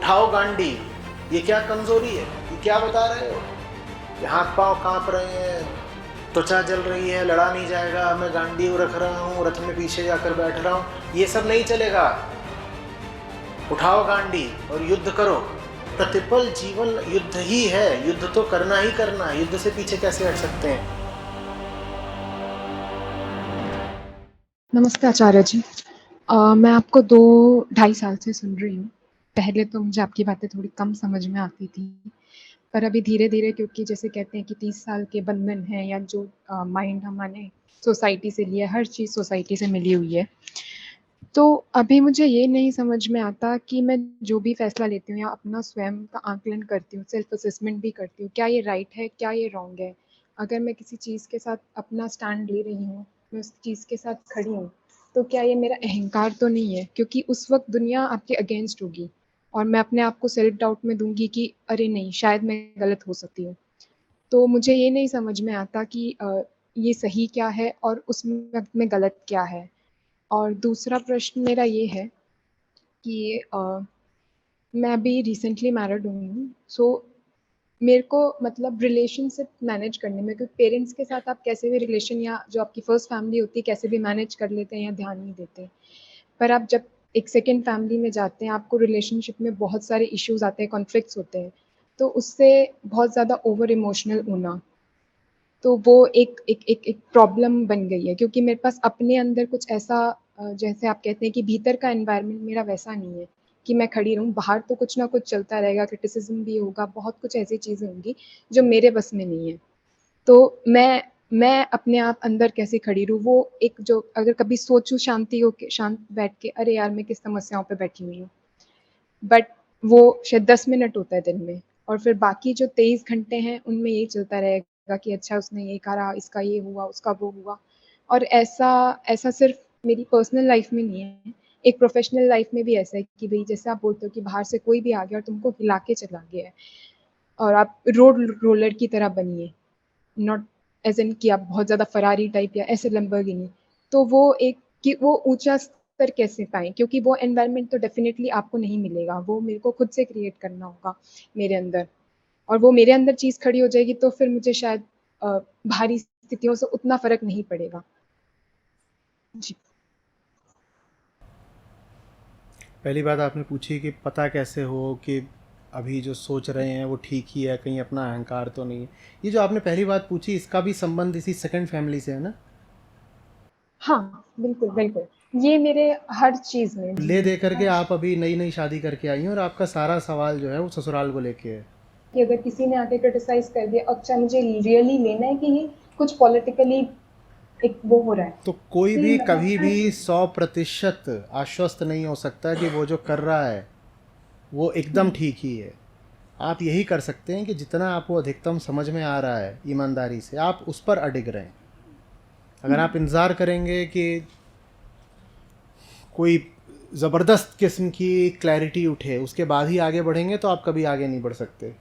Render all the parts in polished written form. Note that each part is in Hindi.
उठाओ गांडी। ये क्या कमजोरी है? ये क्या बता रहे हो कि हाथ पांव कांप रहे हैं, त्वचा जल रही है, लड़ा नहीं जाएगा, मैं गांडी रख रहा हूँ, रथ में पीछे जाकर बैठ रहा हूँ, ये सब नहीं चलेगा। उठाओ गांडी और युद्ध करो। प्रतिपल जीवन युद्ध ही है, युद्ध तो करना ही करना है, युद्ध से पीछे कैसे हट सकते हैं। नमस्ते आचार्य जी। मैं आपको 2 ढाई साल से सुन रही हूँ। पहले तो मुझे आपकी बातें थोड़ी कम समझ में आती थी, पर अभी धीरे-धीरे, क्योंकि जैसे कहते हैं कि 30 साल के बंधन हैं, या जो माइंड हमने सोसाइटी से लिया, हर चीज़ सोसाइटी से मिली हुई है। तो अभी मुझे ये नहीं समझ में आता कि मैं जो भी फ़ैसला लेती हूँ या अपना स्वयं का आकलन करती हूँ, सेल्फ असेसमेंट भी करती हूँ, क्या ये राइट है, क्या ये रॉन्ग है? अगर मैं किसी चीज़ के साथ अपना स्टैंड ले रही हूँ, मैं उस चीज़ के साथ खड़ी हूँ, तो क्या ये मेरा अहंकार तो नहीं है? क्योंकि उस वक़्त दुनिया आपके अगेंस्ट होगी और मैं अपने आप को सेल्फ डाउट में दूँगी कि अरे नहीं, शायद मैं गलत हो सकती हूँ। तो मुझे ये नहीं समझ में आता कि ये सही क्या है और उस वक़्त में गलत क्या है? और दूसरा प्रश्न मेरा ये है कि मैं अभी रिसेंटली मैरिड हुई हूँ, सो मेरे को मतलब रिलेशनशिप मैनेज करने में, क्योंकि पेरेंट्स के साथ आप कैसे भी रिलेशन या जो आपकी फर्स्ट फैमिली होती है कैसे भी मैनेज कर लेते हैं या ध्यान नहीं देते। पर आप जब एक सेकंड फैमिली में जाते हैं, आपको रिलेशनशिप में बहुत सारे इश्यूज़ आते हैं, कॉन्फ्लिक्ट्स होते हैं, तो उससे बहुत ज़्यादा ओवर इमोशनल होना, तो वो एक प्रॉब्लम बन गई है, क्योंकि मेरे पास अपने अंदर कुछ ऐसा जैसे आप कहते हैं कि भीतर का एनवायरनमेंट मेरा वैसा नहीं है कि मैं खड़ी रहूँ। बाहर तो कुछ ना कुछ चलता रहेगा, क्रिटिसिज्म भी होगा, बहुत कुछ ऐसी चीज़ें होंगी जो मेरे बस में नहीं है। तो मैं अपने आप अंदर कैसे खड़ी रहूँ, वो एक जो अगर कभी सोचूँ शांति होके, शांत बैठ के, अरे यार मैं किस समस्याओं पे बैठी हुई हूँ। बट वो शायद 10 मिनट होता है दिन में, और फिर बाकी जो 23 घंटे हैं उनमें यही चलता रहेगा कि अच्छा उसने ये करा, इसका ये हुआ, उसका वो हुआ। और ऐसा ऐसा सिर्फ मेरी पर्सनल लाइफ में नहीं है, एक प्रोफेशनल लाइफ में भी ऐसा है कि भई जैसे आप बोलते हो कि बाहर से कोई भी आ गया और तुमको हिला के चला गया है और आप रोड रोलर की तरह बनिए, नॉट एज़ इन कि आप बहुत ज़्यादा फरारी टाइप या ऐसे लैम्बोर्गिनी। तो वो एक कि वो ऊँचा स्तर कैसे पाएँ? क्योंकि वो एनवायरनमेंट तो डेफ़िनिटली आपको नहीं मिलेगा, वो मेरे को खुद से क्रिएट करना होगा मेरे अंदर। और वो मेरे अंदर चीज़ खड़ी हो जाएगी तो फिर मुझे शायद बाहरी स्थितियों से उतना फ़र्क नहीं पड़ेगा। जी। पहली बात आपने पूछी कि पता कैसे हो कि अभी जो सोच रहे हैं वो ठीक ही है, कहीं अपना अहंकार तो नहीं है। ये जो आपने पहली बात पूछी, इसका भी संबंध इसी सेकंड फैमिली से है ना। हाँ, बिल्कुल, बिल्कुल। ये मेरे हर चीज़ में, ले जी, दे करके हर आप अभी नई नई शादी करके आई हैं और आपका सारा सवाल जो है वो ससुराल को लेके है। कि अगर किसी ने आके क्रिटिसाइज़ कर दिया, अच्छा मुझे रियली लेना है कि ये कुछ पॉलिटिकली एक वो हो रहा है। तो कोई कि भी मतलब कभी हर भी चीज़। 100% आश्वस्त नहीं हो सकता कि वो जो कर रहा है वो एकदम हुँ, ठीक ही है। आप यही कर सकते हैं कि जितना आपको अधिकतम समझ में आ रहा है ईमानदारी से, आप उस पर अडिग रहें। हुँ, अगर आप इंतज़ार करेंगे कि कोई ज़बरदस्त किस्म की क्लैरिटी उठे उसके बाद ही आगे बढ़ेंगे तो आप कभी आगे नहीं बढ़ सकते।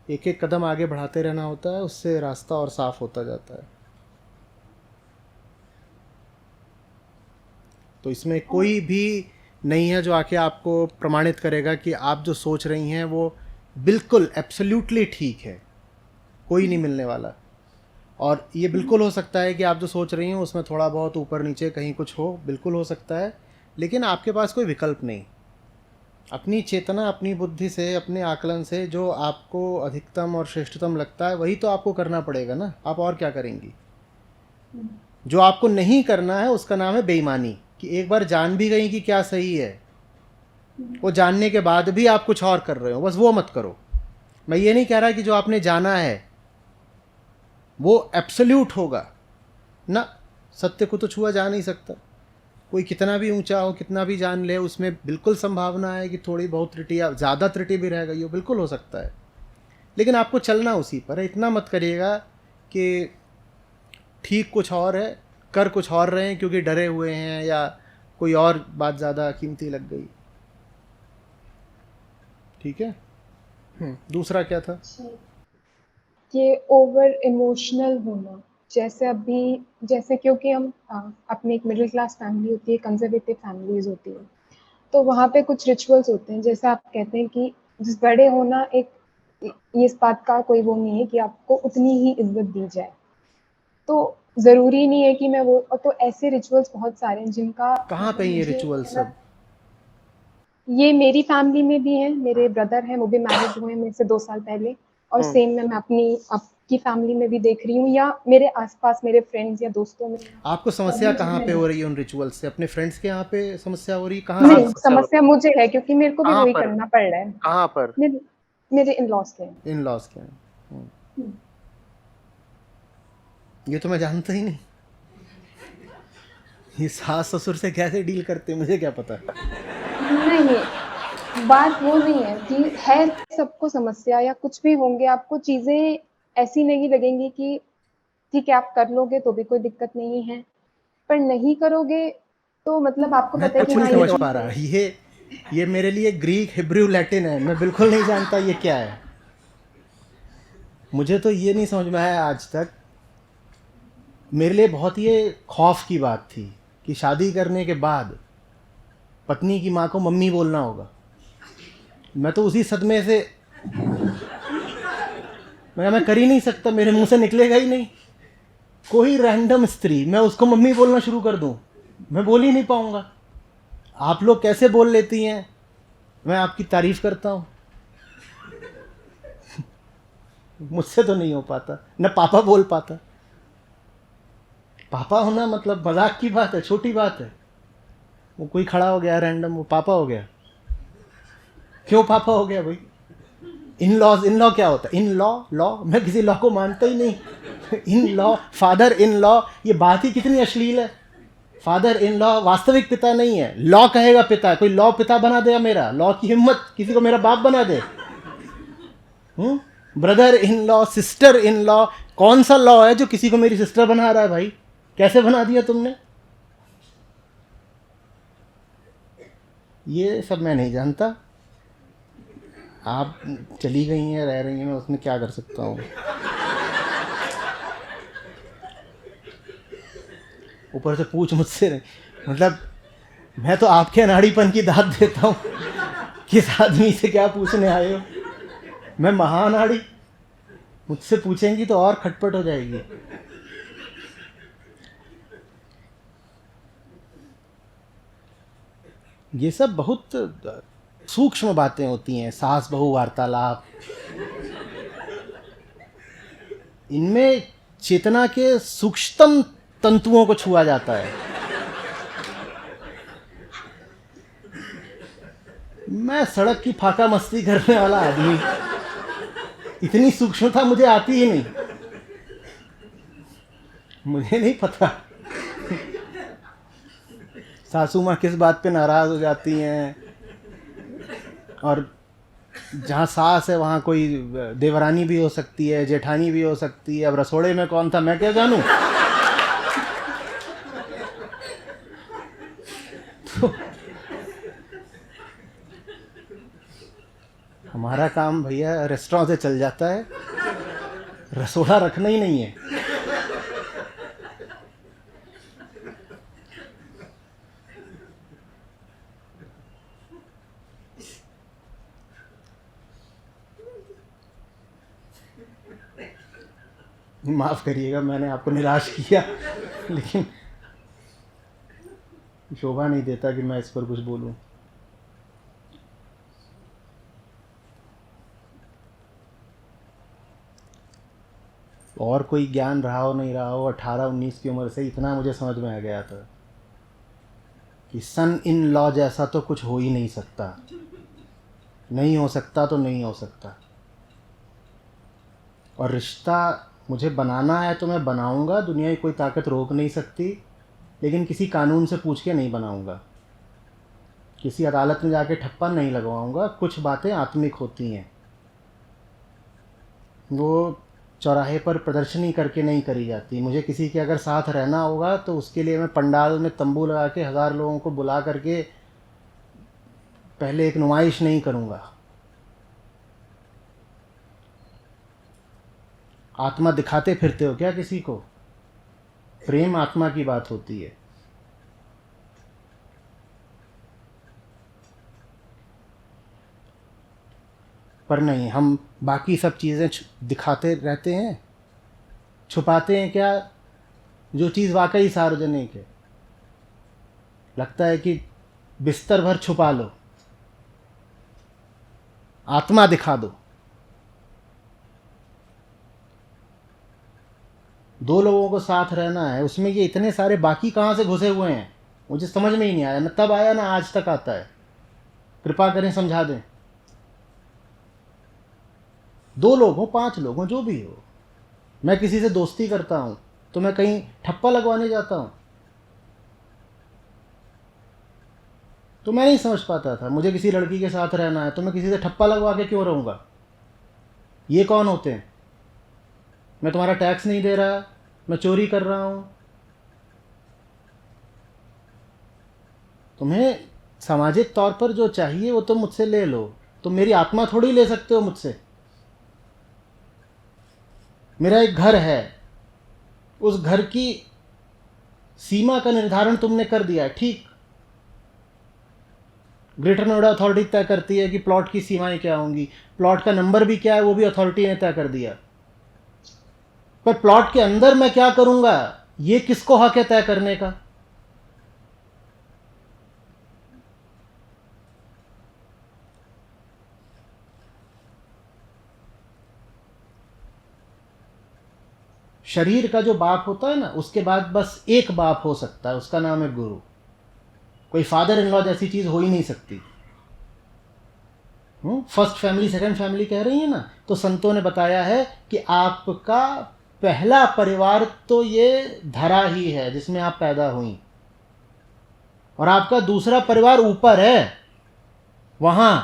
एक एक कदम आगे बढ़ाते रहना होता है, उससे रास्ता और साफ होता जाता है। तो इसमें और कोई भी नहीं है जो आके आपको प्रमाणित करेगा कि आप जो सोच रही हैं वो बिल्कुल एब्सोल्युटली ठीक है। कोई नहीं मिलने वाला। और ये बिल्कुल हो सकता है कि आप जो सोच रही हैं उसमें थोड़ा बहुत ऊपर नीचे कहीं कुछ हो, बिल्कुल हो सकता है, लेकिन आपके पास कोई विकल्प नहीं। अपनी चेतना, अपनी बुद्धि से, अपने आकलन से जो आपको अधिकतम और श्रेष्ठतम लगता है वही तो आपको करना पड़ेगा ना। आप और क्या करेंगी? हुँ, जो आपको नहीं करना है उसका नाम है बेईमानी। कि एक बार जान भी गई कि क्या सही है, हुँ, वो जानने के बाद भी आप कुछ और कर रहे हो, बस वो मत करो। मैं ये नहीं कह रहा कि जो आपने जाना है वो एब्सोल्यूट होगा ना। सत्य को तो छुआ जा नहीं सकता। कोई कितना भी ऊंचा हो, कितना भी जान ले, उसमें बिल्कुल संभावना है कि थोड़ी बहुत त्रुटि या ज़्यादा त्रुटि भी रह गई हो, बिल्कुल हो सकता है। लेकिन आपको चलना उसी पर है। इतना मत करिएगा कि ठीक कुछ और है, कर कुछ और रहे हैं क्योंकि डरे हुए हैं या कोई और बात ज़्यादा कीमती लग गई। ठीक है। दूसरा क्या था? जी। ये ओवर इमोशनल होना, जैसे अभी, जैसे क्योंकि हम अपनी एक मिडिल क्लास फैमिली होती है, कंजर्वेटिव फैमिलीज़ होती है। तो वहाँ पे कुछ रिचुअल्स होते हैं, जैसे आप कहते हैं कि जिस बड़े होना एक ये इस बात का कोई वो नहीं है कि आपको उतनी ही इज़्ज़त दी जाए। तो ज़रूरी नहीं है कि मैं वो तो ऐसे रिचुअल्स बहुत सारे हैं जिनका कहाँ पे मतलब ये मुझे रिचुअल मतलब सब? ये मेरी फैमिली में भी है, मेरे ब्रदर हैं, वो भी मैरिड हुए हैं मेरे से 2 साल पहले और हम्म। सेम मैं अपनी आपकी फैमिली में भी देख रही हूँ या मेरे आस-पास मेरे फ्रेंड्स या दोस्तों में या आपको समस्या सभी कहाँ जगह पे हो है। रही है उन रिचुअल से? अपने फ्रेंड्स के यहाँ पे समस्या हो रही है? कहाँ से नहीं, समस्या हो रही समस्या मुझे है क्योंकि मेरे को है? भी कहाँ वही पर? करना पड़ रहा है। कहाँ पर? मेरे मेरे इन-लॉज़ के यहाँ। इन लॉज के यहाँ। हुँ। ये तो मैं जानता ही नहीं। ये सास ससुर से कैसे डील करते हैं मुझे क्या पता। नहीं, बात वो नहीं है कि है सबको समस्या या कुछ भी होंगे, आपको चीज़ें ऐसी नहीं लगेंगी कि ठीक है, आप कर लोगे तो भी कोई दिक्कत नहीं है, पर नहीं करोगे तो मतलब आपको मैं पता है कि कुछ नहीं हाँ, ये समझ पा ठीक रहा। है। ये मेरे लिए ग्रीक हिब्रू लैटिन है, मैं बिल्कुल नहीं जानता ये क्या है। मुझे तो ये नहीं समझ में आया आज तक। मेरे लिए बहुत ये खौफ की बात थी कि शादी करने के बाद पत्नी की माँ को मम्मी बोलना होगा। मैं तो उसी सदमे से मैं कर ही नहीं सकता, मेरे मुंह से निकलेगा ही नहीं। कोई रैंडम स्त्री मैं उसको मम्मी बोलना शुरू कर दूं, मैं बोल ही नहीं पाऊंगा। आप लोग कैसे बोल लेती हैं, मैं आपकी तारीफ करता हूँ। मुझसे तो नहीं हो पाता, न पापा बोल पाता। पापा होना मतलब मजाक की बात है, छोटी बात है। वो कोई खड़ा हो गया रैंडम, वो पापा हो गया। क्यों पापा हो गया भाई? इन लॉ क्या होता है? इन लॉ लॉ मैं किसी लॉ को मानता ही नहीं। In law, father in law, ये बात ही कितनी अश्लील है। फादर इन लॉ वास्तविक पिता नहीं है, लॉ कहेगा पिता। कोई लॉ पिता बना देगा मेरा? लॉ की हिम्मत, किसी को मेरा बाप बना दे। Brother in law, sister in law, कौन सा लॉ है जो किसी को मेरी सिस्टर बना रहा है भाई? कैसे बना दिया तुमने? ये सब मैं नहीं जानता। आप चली गई हैं, रह रही हैं, मैं उसमें क्या कर सकता हूँ। ऊपर से पूछ मुझसे नहीं, मतलब मैं तो आपके अनाड़ीपन की दाद देता हूँ। किस आदमी से क्या पूछने आए हो? मैं महानाड़ी, मुझसे पूछेंगी तो और खटपट हो जाएगी। ये सब बहुत सूक्ष्म बातें होती हैं, सास बहू वार्तालाप। इनमें चेतना के सूक्ष्मतम तंतुओं को छुआ जाता है। मैं सड़क की फाका मस्ती करने वाला आदमी, इतनी सूक्ष्मता मुझे आती ही नहीं। मुझे नहीं पता सासू माँ किस बात पे नाराज हो जाती हैं, और जहाँ सास है वहाँ कोई देवरानी भी हो सकती है, जेठानी भी हो सकती है। अब रसोड़े में कौन था मैं क्या जानूं। तो हमारा काम भैया रेस्टोरेंट से चल जाता है, रसोड़ा रखना ही नहीं है। माफ़ करिएगा मैंने आपको निराश किया, लेकिन शोभा नहीं देता कि मैं इस पर कुछ बोलूं। और कोई ज्ञान रहा हो नहीं रहा हो, 18-19 की उम्र से इतना मुझे समझ में आ गया था कि सन इन लॉ जैसा तो कुछ हो ही नहीं सकता। नहीं हो सकता तो नहीं हो सकता। और रिश्ता मुझे बनाना है तो मैं बनाऊंगा, दुनिया की कोई ताकत रोक नहीं सकती, लेकिन किसी कानून से पूछ के नहीं बनाऊंगा, किसी अदालत में जाके ठप्पा नहीं लगवाऊंगा। कुछ बातें आत्मिक होती हैं, वो चौराहे पर प्रदर्शनी करके नहीं करी जाती। मुझे किसी के अगर साथ रहना होगा तो उसके लिए मैं पंडाल में तंबू लगा के 1000 लोगों को बुला करके पहले एक नुमाइश नहीं करूँगा। आत्मा दिखाते फिरते हो क्या किसी को? प्रेम आत्मा की बात होती है। पर नहीं, हम बाकी सब चीज़ें दिखाते रहते हैं, छुपाते हैं क्या जो चीज़ वाकई सार्वजनिक है। लगता है कि बिस्तर भर छुपा लो, आत्मा दिखा दो। दो लोगों को साथ रहना है, उसमें ये इतने सारे बाकी कहाँ से घुसे हुए हैं, मुझे समझ में ही नहीं आया। न तब आया ना आज तक आता है। कृपा करें समझा दें। 2 लोग हो, 5 लोग हो, जो भी हो। मैं किसी से दोस्ती करता हूँ तो मैं कहीं ठप्पा लगवाने जाता हूँ? तो मैं नहीं समझ पाता था, मुझे किसी लड़की के साथ रहना है तो मैं किसी से ठप्पा लगवा के क्यों रहूँगा? ये कौन होते हैं? मैं तुम्हारा टैक्स नहीं दे रहा, मैं चोरी कर रहा हूँ। तुम्हें सामाजिक तौर पर जो चाहिए वो तुम मुझसे ले लो, तुम मेरी आत्मा थोड़ी ले सकते हो मुझसे। मेरा एक घर है, उस घर की सीमा का निर्धारण तुमने कर दिया, ठीक। ग्रेटर नोएडा अथॉरिटी तय करती है कि प्लॉट की सीमाएं क्या होंगी, प्लॉट का नंबर भी क्या है वो भी अथॉरिटी ने तय कर दिया। पर प्लॉट के अंदर मैं क्या करूंगा, ये किसको हक है तय करने का? शरीर का जो बाप होता है ना, उसके बाद बस एक बाप हो सकता है, उसका नाम है गुरु। कोई फादर इन लॉ जैसी चीज हो ही नहीं सकती। फर्स्ट फैमिली सेकंड फैमिली कह रही है ना, तो संतों ने बताया है कि आपका पहला परिवार तो ये धरा ही है जिसमें आप पैदा हुई, और आपका दूसरा परिवार ऊपर है, वहां।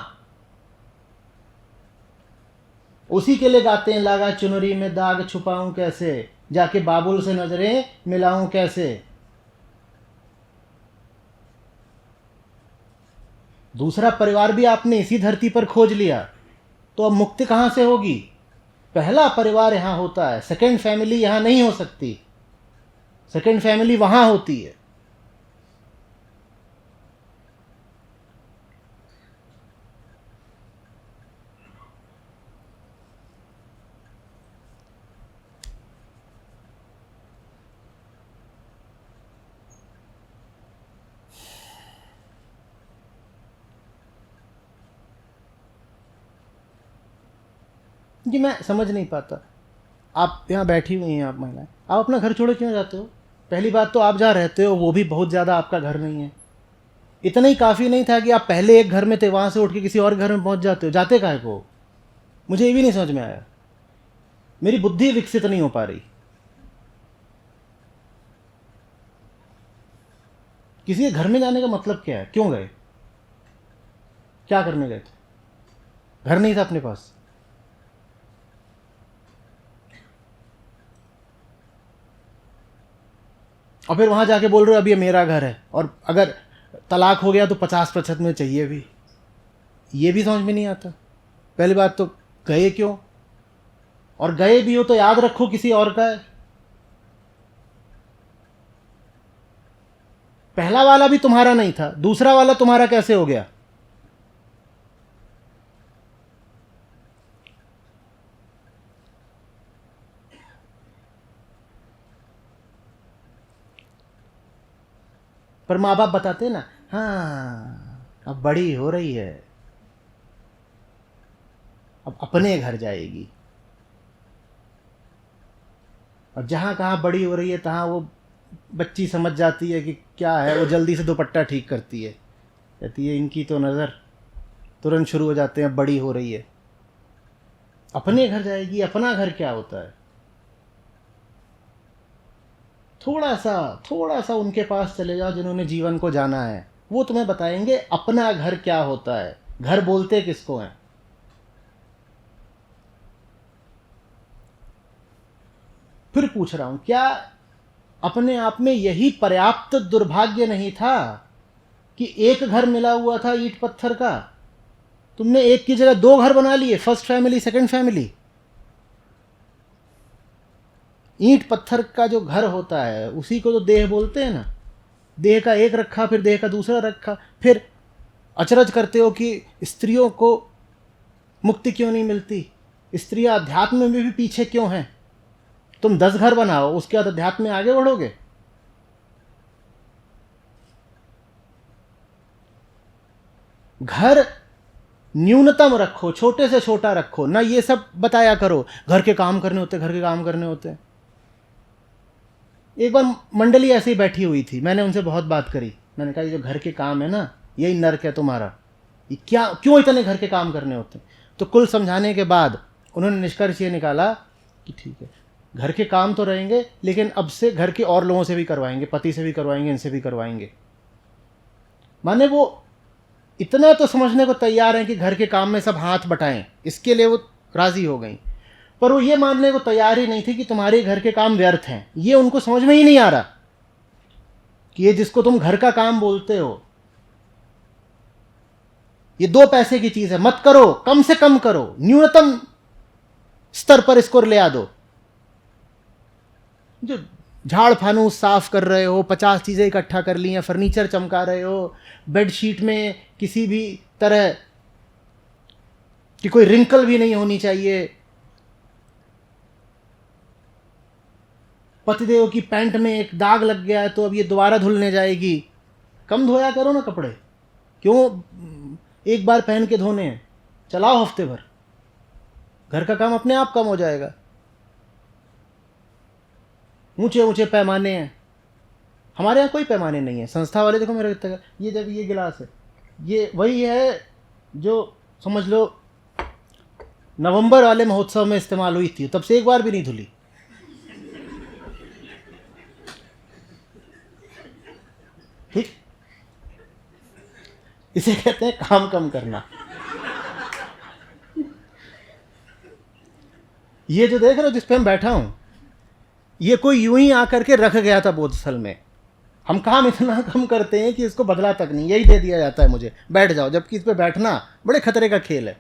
उसी के लिए गाते हैं, लागा चुनरी में दाग छुपाऊं कैसे, जाके बाबुल से नजरें मिलाऊं कैसे। दूसरा परिवार भी आपने इसी धरती पर खोज लिया, तो अब मुक्ति कहां से होगी? पहला परिवार यहां होता है, सेकंड फैमिली यहां नहीं हो सकती। सेकंड फैमिली वहां होती है। जी मैं समझ नहीं पाता। आप यहाँ बैठी हुई हैं, आप महिलाएं, आप अपना घर छोड़ क्यों जाते हो? पहली बात तो आप जहाँ रहते हो वो भी बहुत ज़्यादा आपका घर नहीं है। इतना ही काफ़ी नहीं था कि आप पहले एक घर में थे, वहाँ से उठ के किसी और घर में पहुँच जाते हो? जाते काहे को? मुझे ये भी नहीं समझ में आया। मेरी बुद्धि विकसित नहीं हो पा रही। किसी के घर में जाने का मतलब क्या है? क्यों गए? क्या करने गए थे? घर नहीं था अपने पास? और फिर वहाँ जाके बोल रहे हो अब ये मेरा घर है, और अगर तलाक हो गया तो 50% में चाहिए भी। ये भी समझ में नहीं आता। पहली बात तो गए क्यों? और गए भी हो तो याद रखो किसी और का है। पहला वाला भी तुम्हारा नहीं था, दूसरा वाला तुम्हारा कैसे हो गया? पर माँ बाप बताते ना, हाँ अब बड़ी हो रही है, अब अपने घर जाएगी। और जहाँ कहाँ बड़ी हो रही है तहाँ वो बच्ची समझ जाती है कि क्या है, वो जल्दी से दुपट्टा ठीक करती है, कहती है इनकी तो नज़र, तुरंत शुरू हो जाते हैं बड़ी हो रही है, अपने घर जाएगी। अपना घर क्या होता है? थोड़ा सा उनके पास चले जाओ जिन्होंने जीवन को जाना है, वो तुम्हें बताएंगे अपना घर क्या होता है। घर बोलते किसको हैं? फिर पूछ रहा हूं, क्या अपने आप में यही पर्याप्त दुर्भाग्य नहीं था कि एक घर मिला हुआ था ईंट पत्थर का? तुमने एक की जगह 2 घर बना लिए, फर्स्ट फैमिली सेकंड फैमिली। ईंट पत्थर का जो घर होता है उसी को तो देह बोलते हैं ना। देह का एक रखा, फिर देह का दूसरा रखा, फिर अचरज करते हो कि स्त्रियों को मुक्ति क्यों नहीं मिलती? स्त्रियां अध्यात्म में भी पीछे क्यों हैं? तुम 10 घर बनाओ, उसके बाद अध्यात्म में आगे बढ़ोगे? घर न्यूनतम रखो, छोटे से छोटा रखो ना। ये सब बताया करो घर के काम करने होते, घर के काम करने होते। एक बार मंडली ऐसे ही बैठी हुई थी, मैंने उनसे बहुत बात करी। मैंने कहा ये जो घर के काम है ना, यही नर्क है तुम्हारा। ये क्या, क्यों इतने घर के काम करने होते? तो कुल समझाने के बाद उन्होंने निष्कर्ष ये निकाला कि ठीक है, घर के काम तो रहेंगे, लेकिन अब से घर के और लोगों से भी करवाएंगे, पति से भी करवाएंगे, इनसे भी करवाएंगे। माने वो इतना तो समझने को तैयार हैं कि घर के काम में सब हाथ बटाएं, इसके लिए वो राजी हो गई। पर वो ये मानने को तैयार ही नहीं थी कि तुम्हारे घर के काम व्यर्थ हैं। ये उनको समझ में ही नहीं आ रहा कि ये जिसको तुम घर का काम बोलते हो, ये 2 पैसे की चीज है, मत करो, कम से कम करो, न्यूनतम स्तर पर इसको ले आ दो। जो झाड़ फानूस साफ कर रहे हो, 50 चीजें इकट्ठा कर ली हैं, फर्नीचर चमका रहे हो, बेडशीट में किसी भी तरह कि कोई रिंकल भी नहीं होनी चाहिए, पतिदेव की पैंट में एक दाग लग गया है तो अब ये दोबारा धुलने जाएगी। कम धोया करो ना कपड़े, क्यों एक बार पहन के धोने हैं? चलाओ हफ्ते भर, घर का काम अपने आप कम हो जाएगा। ऊंचे ऊंचे पैमाने हैं, हमारे यहाँ कोई पैमाने नहीं है। संस्था वाले देखो मेरे तक, ये जब ये गिलास है, ये वही है जो समझ लो नवंबर वाले महोत्सव में इस्तेमाल हुई थी, तब से एक बार भी नहीं धुली। ठीक, इसे कहते हैं काम कम करना। ये जो देख रहे हो जिस पे मैं बैठा हूं, ये कोई यूं ही आकर के रख गया था बोधस्थल में। हम काम इतना कम करते हैं कि इसको बदला तक नहीं, यही दे दिया जाता है मुझे, बैठ जाओ, जबकि इस पे बैठना बड़े खतरे का खेल है।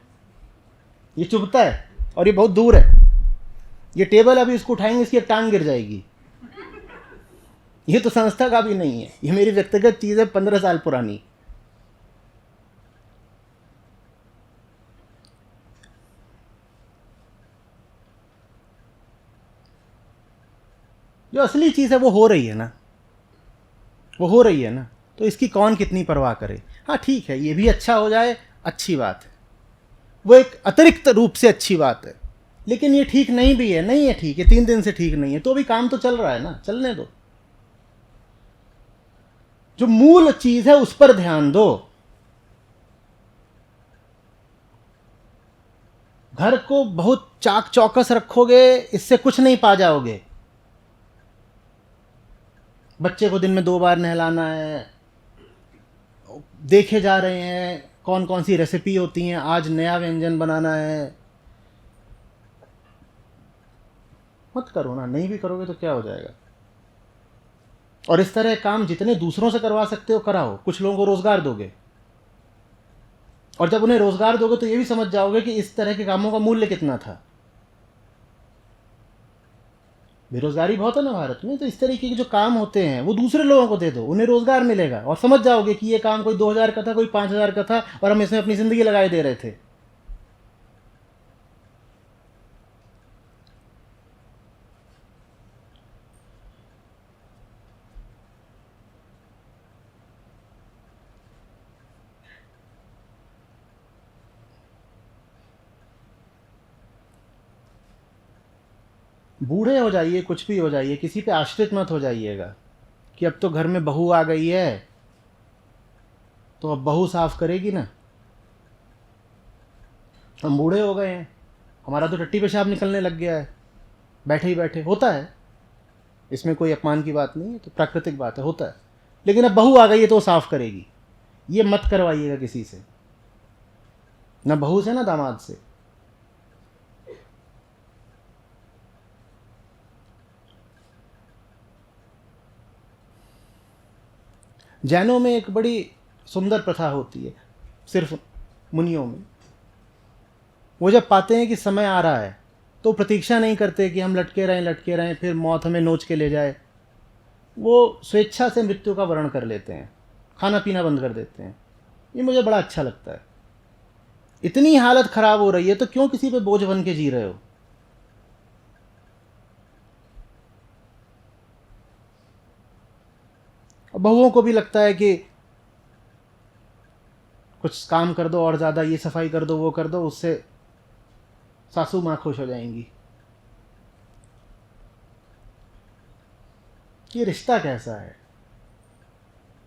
ये चुभता है और ये बहुत दूर है। ये टेबल अभी इसको उठाएंगे, इसकी एक टांग गिर जाएगी। ये तो संस्था का भी नहीं है, ये मेरी व्यक्तिगत चीज है, 15 साल पुरानी। जो असली चीज है वो हो रही है ना, वो हो रही है ना, तो इसकी कौन कितनी परवाह करे। हाँ ठीक है, ये भी अच्छा हो जाए, अच्छी बात है, वो एक अतिरिक्त रूप से अच्छी बात है। लेकिन ये ठीक नहीं भी है, नहीं है ठीक है, 3 दिन से ठीक नहीं है, तो भी काम तो चल रहा है ना, चलने दो। जो मूल चीज है उस पर ध्यान दो। घर को बहुत चाक चौकस रखोगे, इससे कुछ नहीं पा जाओगे। बच्चे को दिन में 2 बार नहलाना है, देखे जा रहे हैं कौन कौन सी रेसिपी होती हैं, आज नया व्यंजन बनाना है। मत करो ना, नहीं भी करोगे तो क्या हो जाएगा। और इस तरह काम जितने दूसरों से करवा सकते हो कराओ, कुछ लोगों को रोजगार दोगे, और जब उन्हें रोजगार दोगे तो ये भी समझ जाओगे कि इस तरह के कामों का मूल्य कितना था। बेरोजगारी बहुत है ना भारत में, तो इस तरीके के जो काम होते हैं वो दूसरे लोगों को दे दो, उन्हें रोजगार मिलेगा, और समझ जाओगे कि ये काम कोई 2000 का था, कोई 5000 का था, और हम इसमें अपनी जिंदगी लगाए दे रहे थे। बूढ़े हो जाइए, कुछ भी हो जाइए, किसी पे आश्रित मत हो जाइएगा कि अब तो घर में बहू आ गई है तो अब बहू साफ करेगी ना। हम बूढ़े हो गए हैं, हमारा तो टट्टी पेशाब निकलने लग गया है बैठे ही बैठे, होता है, इसमें कोई अपमान की बात नहीं है, तो प्राकृतिक बात है, होता है। लेकिन अब बहू आ गई है तो वो साफ करेगी, ये मत करवाइएगा किसी से, ना बहू से ना दामाद से। जैनों में एक बड़ी सुंदर प्रथा होती है, सिर्फ मुनियों में। वो जब पाते हैं कि समय आ रहा है तो प्रतीक्षा नहीं करते कि हम लटके रहें फिर मौत हमें नोच के ले जाए। वो स्वेच्छा से मृत्यु का वरण कर लेते हैं, खाना पीना बंद कर देते हैं। ये मुझे बड़ा अच्छा लगता है। इतनी हालत खराब हो रही है तो क्यों किसी पे बोझ बन के जी रहे हो? बहुओं को भी लगता है कि कुछ काम कर दो और ज़्यादा, ये सफाई कर दो, वो कर दो, उससे सासू माँ खुश हो जाएंगी। ये रिश्ता कैसा है,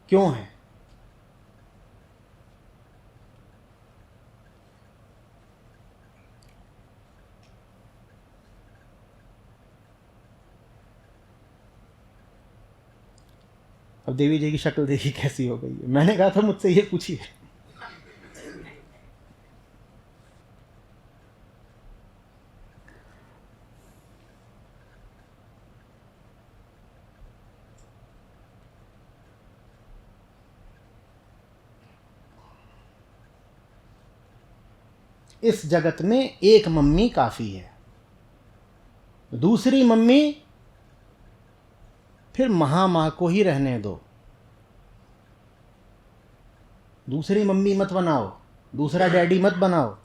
क्यों है? अब देवी जी की शक्ल देखी कैसी हो गई है। मैंने कहा था मुझसे ये पूछिए। इस जगत में एक मम्मी काफी है, दूसरी मम्मी फिर महामाँ को ही रहने दो। दूसरी मम्मी मत बनाओ, दूसरा डैडी मत बनाओ।